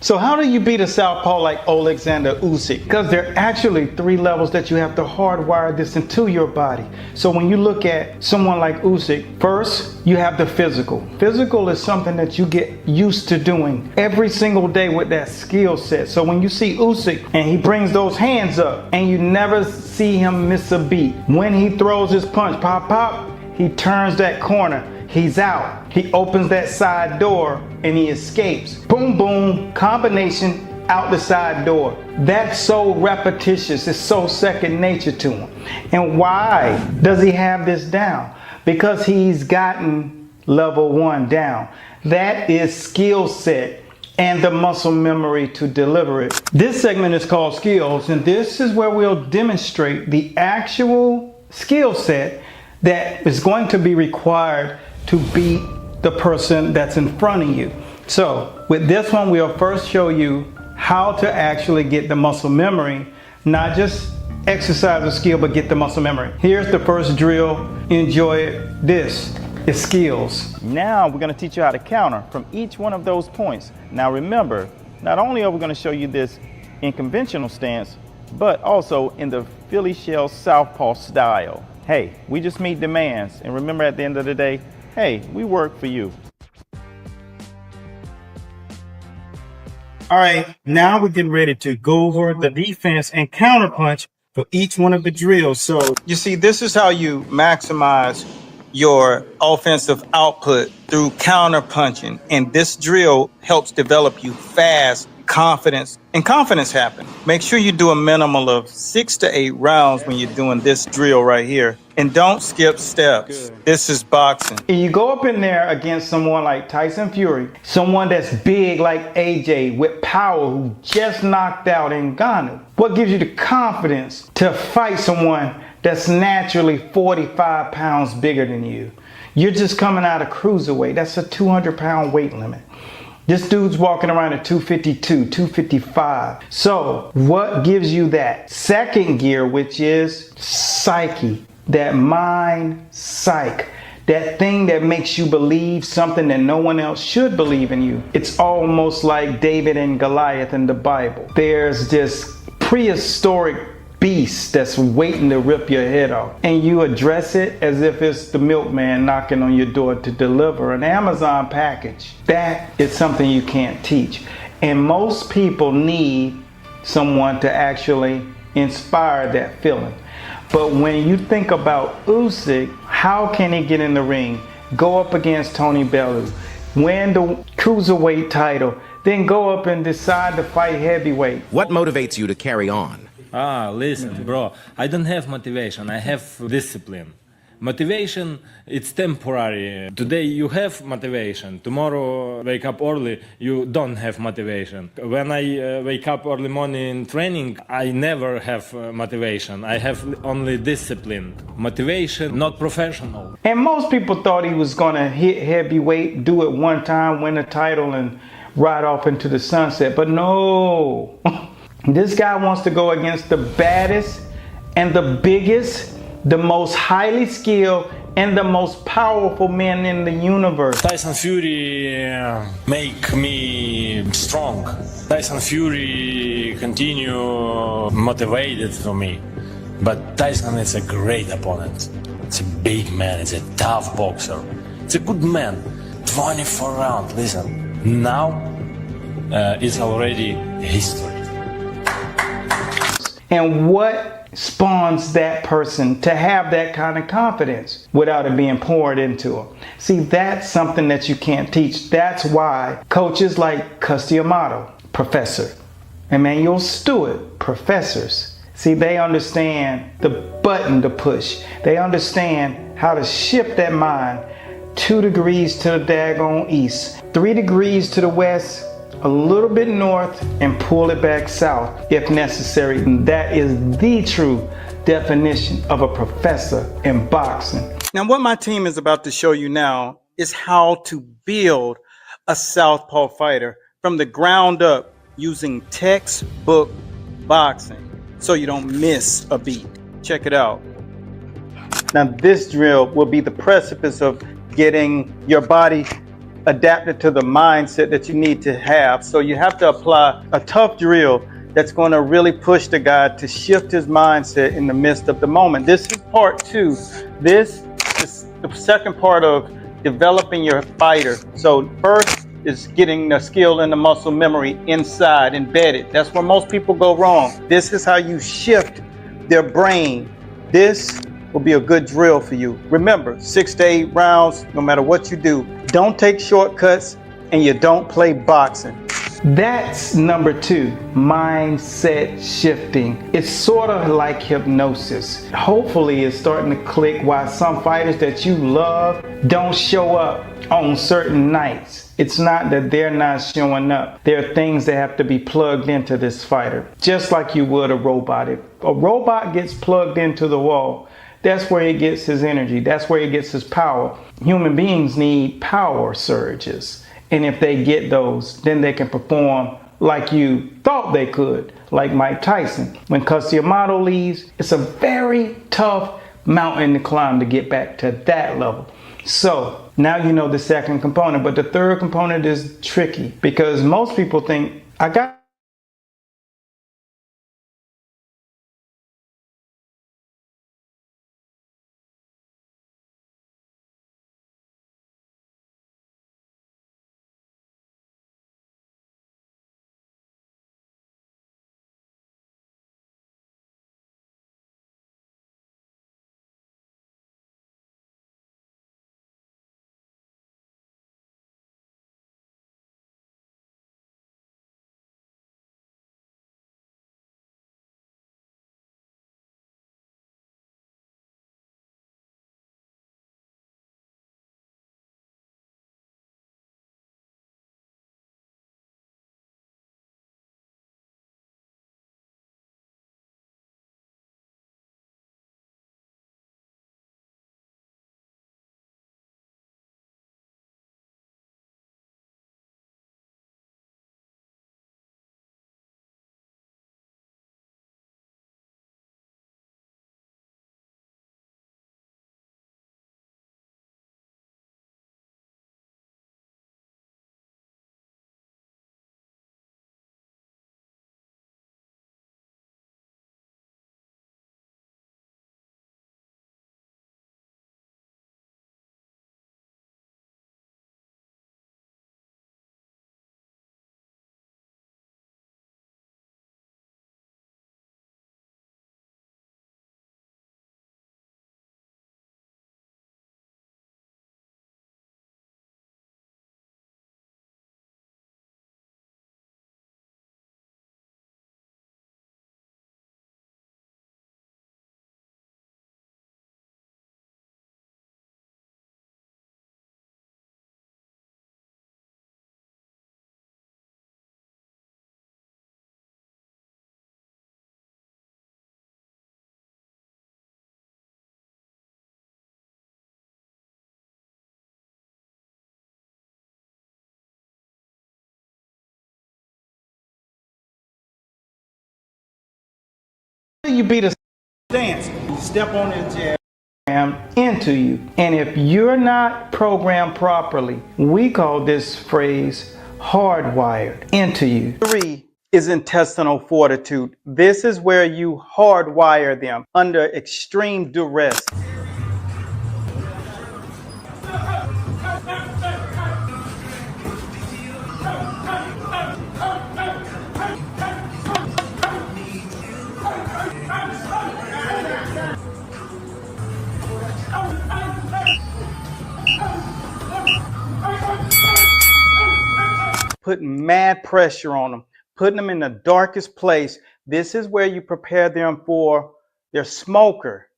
So how do you beat a southpaw like Alexander Usyk? Because there are actually 3 levels that you have to hardwire this into your body. So when you look at someone like Usyk, first you have the physical. Physical is something that you get used to doing every single day with that skill set. So when you see Usyk and he brings those hands up and you never see him miss a beat. When he throws his punch, pop, pop, he turns that corner. He's out. He opens that side door and he escapes. Boom, boom, combination out the side door. That's so repetitious. It's so second nature to him. And why does he have this down? Because he's gotten level 1 down. That is skill set and the muscle memory to deliver it. This segment is called skills, and this is where we'll demonstrate the actual skill set that is going to be required to beat the person that's in front of you. So with this one, we'll first show you how to actually get the muscle memory, not just exercise a skill, but get the muscle memory. Here's the first drill. Enjoy it. This is skills. Now we're going to teach you how to counter from each one of those points. Now remember, not only are we going to show you this in conventional stance, but also in the Philly shell southpaw style. Hey, we just meet demands, and remember, at the end of the day, hey, we work for you. All right, now we're getting ready to go over the defense and counter punch for each one of the drills. So you see, this is how you maximize your offensive output through counter punching. And this drill helps develop you fast confidence, and confidence happen. Make sure you do a minimum of 6 to 8 rounds when you're doing this drill right here. And don't skip steps. Good. This is boxing. And you go up in there against someone like Tyson Fury, someone that's big like AJ with power who just knocked out Ngannou. What gives you the confidence to fight someone that's naturally 45 pounds bigger than you? You're just coming out of cruiserweight. That's a 200-pound weight limit. This dude's walking around at 252, 255. So what gives you that second gear, which is psyche, that mind psych, that thing that makes you believe something that no one else should believe in you? It's almost like David and Goliath in the Bible. There's this prehistoric beast that's waiting to rip your head off, and you address it as if it's the milkman knocking on your door to deliver an Amazon package. That is something you can't teach, and most people need someone to actually inspire that feeling. But when you think about Usyk, how can he get in the ring, go up against Tony Bellew, win the cruiserweight title, then go up and decide to fight heavyweight? What motivates you to carry on? Listen, bro, I don't have motivation, I have discipline. Motivation, it's temporary. Today you have motivation, tomorrow wake up early, you don't have motivation. When I wake up early morning training, I never have motivation. I have only discipline. Motivation, not professional. And most people thought he was gonna hit heavyweight, do it one time, win a title, and ride off into the sunset, but no. This guy wants to go against the baddest and the biggest, the most highly skilled and the most powerful men in the universe. Tyson Fury make me strong. Tyson Fury continue motivated for me. But Tyson is a great opponent. It's a big man, it's a tough boxer. It's a good man. 24 rounds, listen. Now it's already history. And what spawns that person to have that kind of confidence without it being poured into them? See, that's something that you can't teach. That's why coaches like Cus D'Amato, professor, Emmanuel Stewart, professors, see, they understand the button to push. They understand how to shift that mind 2 degrees to the daggone east, 3 degrees to the west, a little bit north, and pull it back south if necessary. And that is the true definition of a professor in boxing. Now, what my team is about to show you now is how to build a southpaw fighter from the ground up using textbook boxing so you don't miss a beat. Check it out. Now, this drill will be the precipice of getting your body adapted to the mindset that you need to have. So you have to apply a tough drill that's going to really push the guy to shift his mindset in the midst of the moment. This is part two. This is the second part of developing your fighter. So first is getting the skill and the muscle memory inside, embedded. That's where most people go wrong. This is how you shift their brain. This will be a good drill for you. Remember, 6 to 8 rounds, no matter what you do. Don't take shortcuts, and you don't play boxing. That's number two, mindset shifting. It's sort of like hypnosis. Hopefully it's starting to click why some fighters that you love don't show up on certain nights. It's not that they're not showing up. There are things that have to be plugged into this fighter, just like you would a robot. If a robot gets plugged into the wall, that's where he gets his energy. That's where he gets his power. Human beings need power surges. And if they get those, then they can perform like you thought they could, like Mike Tyson. When Cus Yamato leaves, it's a very tough mountain to climb to get back to that level. So now you know the second component, but the third component is tricky because most people think, I got you beat a stance, you step on the jab into you. And if you're not programmed properly, we call this phrase hardwired into you. Three is intestinal fortitude. This is where you hardwire them under extreme duress. Putting mad pressure on them, putting them in the darkest place. This is where you prepare them for their smoker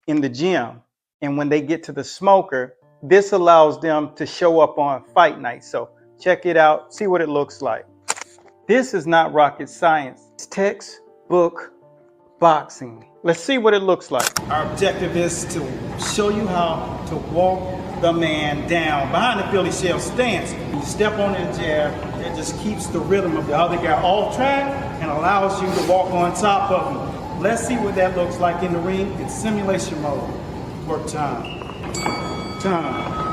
in the gym. And when they get to the smoker, this allows them to show up on fight night. So check it out, see what it looks like. This is not rocket science. It's textbook boxing. Let's see what it looks like. Our objective is to show you how to walk the man down behind the Philly shell stance. You step on that jab, it just keeps the rhythm of the other guy off track and allows you to walk on top of him. Let's see what that looks like in the ring. It's simulation mode. Work time. Time.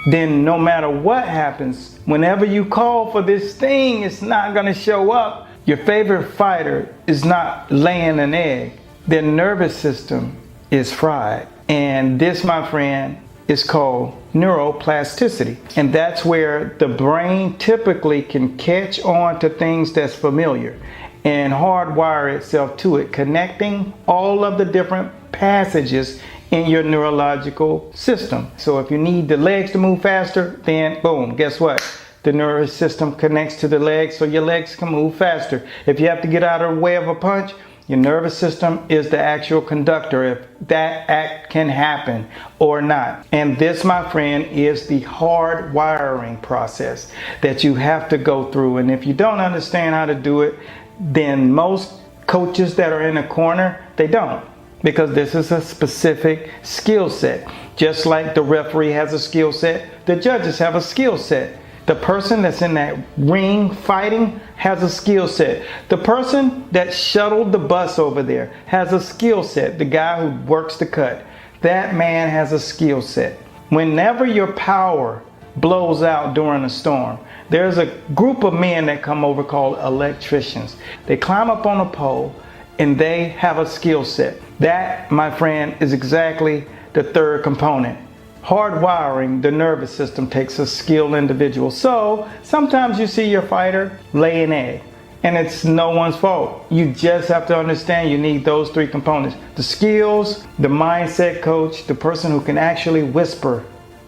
Then no matter what happens, whenever you call for this thing, it's not gonna show up. Your favorite fighter is not laying an egg. Their nervous system is fried. And this, my friend, is called neuroplasticity. And that's where the brain typically can catch on to things that's familiar and hardwire itself to it, connecting all of the different passages in your neurological system. So if you need the legs to move faster, then boom, guess what? The nervous system connects to the legs so your legs can move faster. If you have to get out of the way of a punch, your nervous system is the actual conductor if that act can happen or not. And this, my friend, is the hard wiring process that you have to go through. And if you don't understand how to do it, then most coaches that are in a corner, they don't. Because this is a specific skill set. Just like the referee has a skill set, the judges have a skill set. The person that's in that ring fighting has a skill set. The person that shuttled the bus over there has a skill set. The guy who works the cut, that man has a skill set. Whenever your power blows out during a storm, there's a group of men that come over called electricians. They climb up on a pole and they have a skill set. That, my friend, is exactly the third component. Hardwiring the nervous system takes a skilled individual. So sometimes you see your fighter lay an egg, and it's no one's fault. You just have to understand you need those three components: the skills, the mindset coach, the person who can actually whisper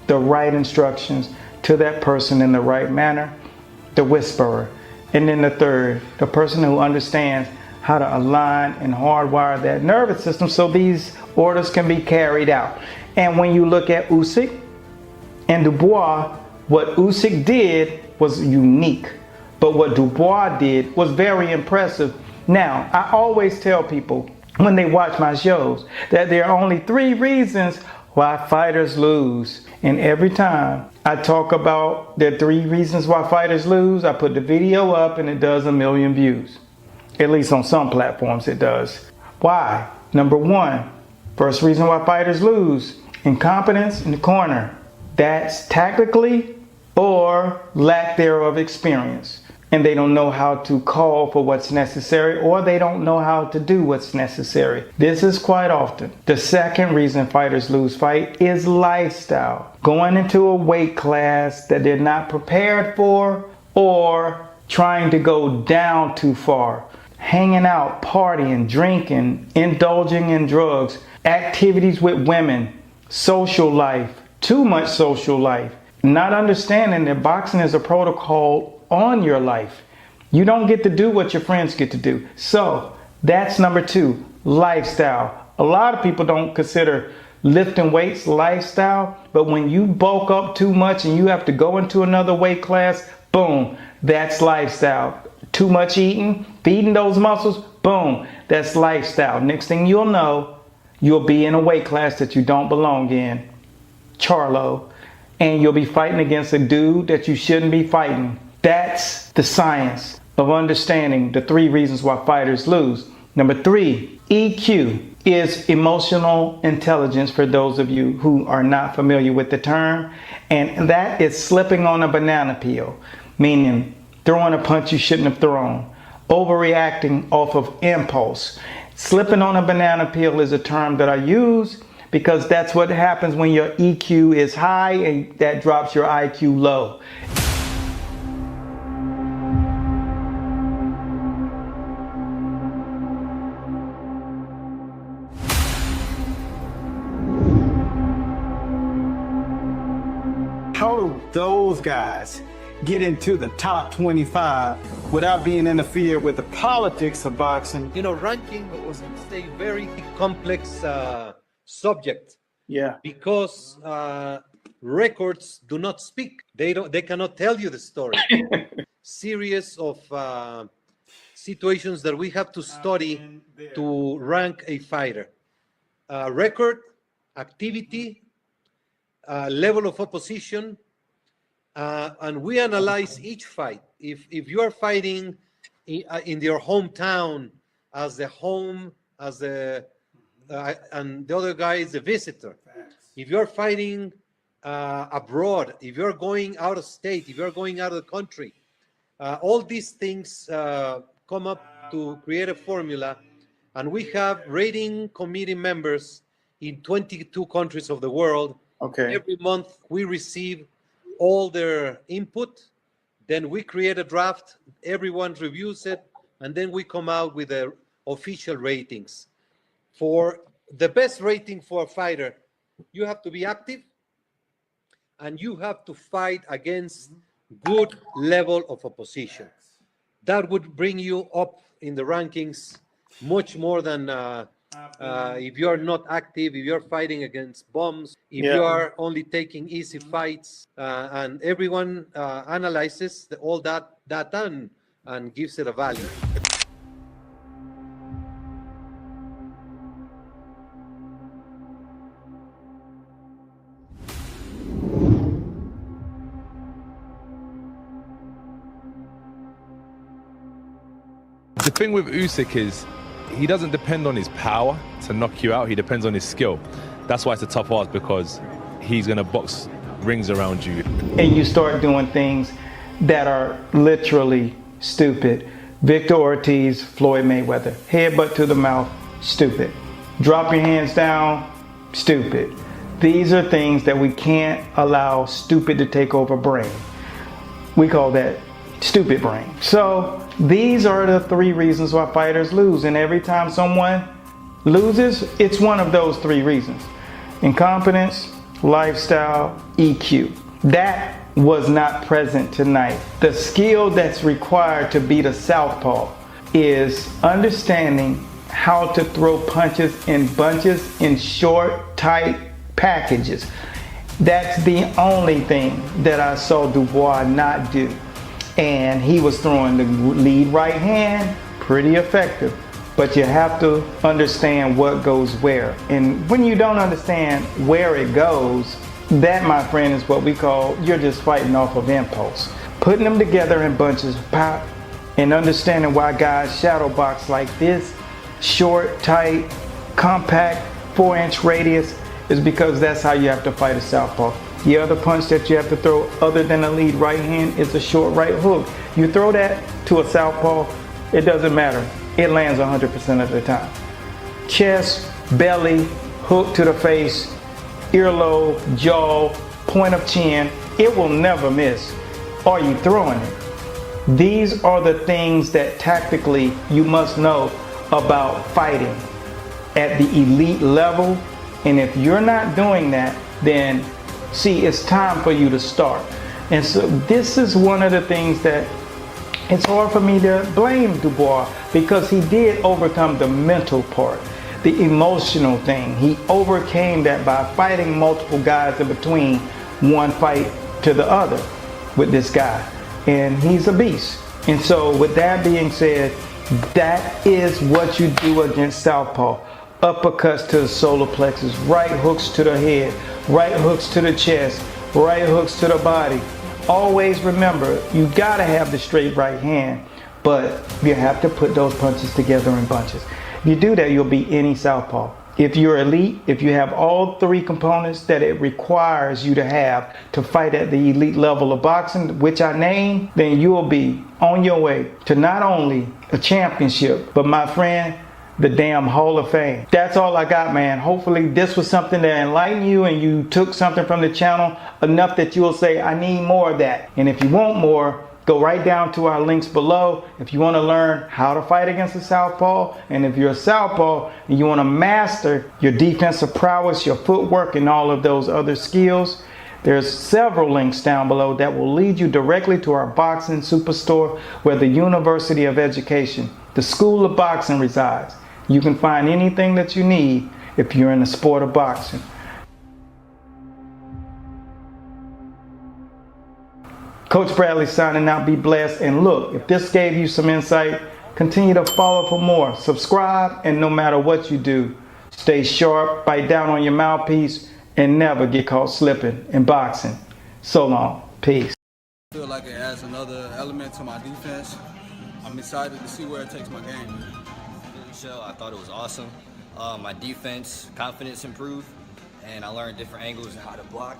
the right instructions to that person in the right manner, the whisperer. And then the third, the person who understands how to align and hardwire that nervous system so these orders can be carried out. And when you look at Usyk and Dubois, what Usyk did was unique, but what Dubois did was very impressive. Now, I always tell people when they watch my shows that there are only 3 reasons why fighters lose. And every time I talk about the 3 reasons why fighters lose, I put the video up and it does 1 million views. At least on some platforms it does. Why? Number 1, first reason why fighters lose: incompetence in the corner. That's tactically or lack thereof experience. And they don't know how to call for what's necessary, or they don't know how to do what's necessary. This is quite often. The second reason fighters lose fight is lifestyle. Going into a weight class that they're not prepared for, or trying to go down too far. Hanging out, partying, drinking, indulging in drugs, activities with women, social life, too much social life. Not understanding that boxing is a protocol on your life. You don't get to do what your friends get to do. So that's number 2, lifestyle. A lot of people don't consider lifting weights lifestyle, but when you bulk up too much and you have to go into another weight class, boom, that's lifestyle. Too much eating, feeding those muscles, boom, that's lifestyle. Next thing you'll know, you'll be in a weight class that you don't belong in, Charlo, and you'll be fighting against a dude that you shouldn't be fighting. That's the science of understanding the 3 reasons why fighters lose. Number 3, EQ is emotional intelligence for those of you who are not familiar with the term, and that is slipping on a banana peel, meaning throwing a punch you shouldn't have thrown, overreacting off of impulse. Slipping on a banana peel is a term that I use because that's what happens when your EQ is high and that drops your IQ low. How do those guys get into the top 25 without being interfered with the politics of boxing? You know, ranking was a very complex subject. Yeah. Because records do not speak. They cannot tell you the story. Series of situations that we have to study to rank a fighter. Record, activity, level of opposition, and we analyze each fight. If you are fighting in your hometown as the home, as the and the other guy is the visitor. If you're fighting abroad, if you're going out of state, if you're going out of the country, all these things come up to create a formula, and we have rating committee members in 22 countries of the world. Okay. Every month we receive all their input, then we create a draft, everyone reviews it, and then we come out with the official ratings. For the best rating for a fighter, you have to be active and you have to fight against good level of opposition. That would bring you up in the rankings much more than if you're not active, if you're fighting against bums, if you are only taking easy fights, and everyone analyzes all that data and gives it a value. The thing with Usyk is he doesn't depend on his power to knock you out. He depends on his skill. That's why it's a tough ask, because he's going to box rings around you. And you start doing things that are literally stupid. Victor Ortiz, Floyd Mayweather. Headbutt to the mouth, stupid. Drop your hands down, stupid. These are things that we can't allow stupid to take over brain. We call that stupid brain. So these are the 3 reasons why fighters lose. And every time someone loses, it's one of those 3 reasons. Incompetence, lifestyle, EQ. That was not present tonight. The skill that's required to beat a southpaw is understanding how to throw punches in bunches in short, tight packages. That's the only thing that I saw Dubois not do. And he was throwing the lead right hand, pretty effective. But you have to understand what goes where. And when you don't understand where it goes, that, my friend, is what we call, you're just fighting off of impulse. Putting them together in bunches, pop, and understanding why guys shadow box like this, short, tight, compact, 4-inch radius, is because that's how you have to fight a southpaw. The other punch that you have to throw other than a lead right hand is a short right hook. You throw that to a southpaw, it doesn't matter. It lands 100% of the time. Chest, belly, hook to the face, earlobe, jaw, point of chin, it will never miss. Are you throwing it? These are the things that tactically you must know about fighting at the elite level. And if you're not doing that, then see, it's time for you to start. And so this is one of the things that it's hard for me to blame Dubois, because he did overcome the mental part, the emotional thing. He overcame that by fighting multiple guys in between one fight to the other with this guy. And he's a beast. And so with that being said, that is what you do against southpaw. Uppercuts to the solar plexus, right hooks to the head, right hooks to the chest, right hooks to the body. Always remember, you gotta have the straight right hand, but you have to put those punches together in bunches. If you do that, you'll beat any southpaw. If you're elite, if you have all 3 components that it requires you to have to fight at the elite level of boxing, which I named, then you will be on your way to not only a championship, but my friend, the damn Hall of Fame. That's all I got, man. Hopefully this was something that enlightened you and you took something from the channel enough that you'll say, I need more of that. And if you want more, go right down to our links below. If you want to learn how to fight against a southpaw, and if you're a southpaw and you want to master your defensive prowess, your footwork, and all of those other skills, there's several links down below that will lead you directly to our boxing superstore, where the University of Education, the School of Boxing, resides. You can find anything that you need if you're in the sport of boxing. Coach Bradley signing out. Be blessed. And look, if this gave you some insight, continue to follow for more. Subscribe, and no matter what you do, stay sharp, bite down on your mouthpiece, and never get caught slipping in boxing. So long. Peace. adds another element to my defense. I'm excited to see where it takes my game. Shell, I thought it was awesome. My defense confidence improved, and I learned different angles and how to block,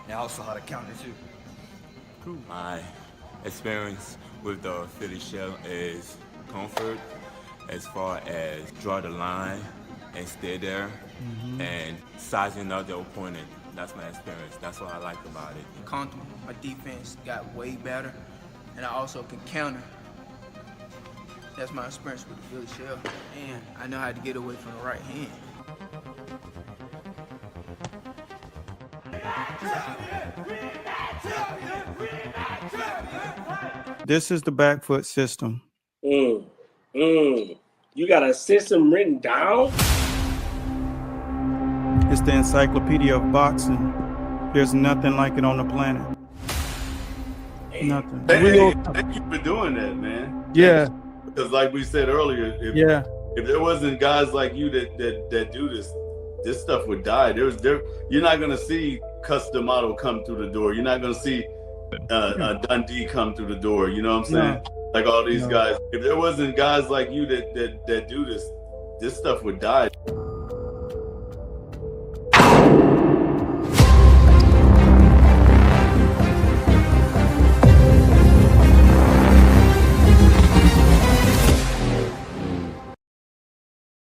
and also how to counter too. My experience with the Philly shell is comfort as far as draw the line and stay there and sizing up the opponent. That's my experience. That's what I like about it. Comfortable. My defense got way better, and I also can counter. That's my experience with the Philly shell, and I know how to get away from the right hand. This is the back foot system. You got a system written down? It's the encyclopedia of boxing. There's nothing like it on the planet. Nothing. Hey, thank you for doing that, man. Yeah. Because like we said earlier, if there wasn't guys like you that do this stuff would die. You're not gonna see custom model come through the door. You're not gonna see Dundee come through the door. You know what I'm saying? No. Like all these guys. If there wasn't guys like you that do this stuff would die.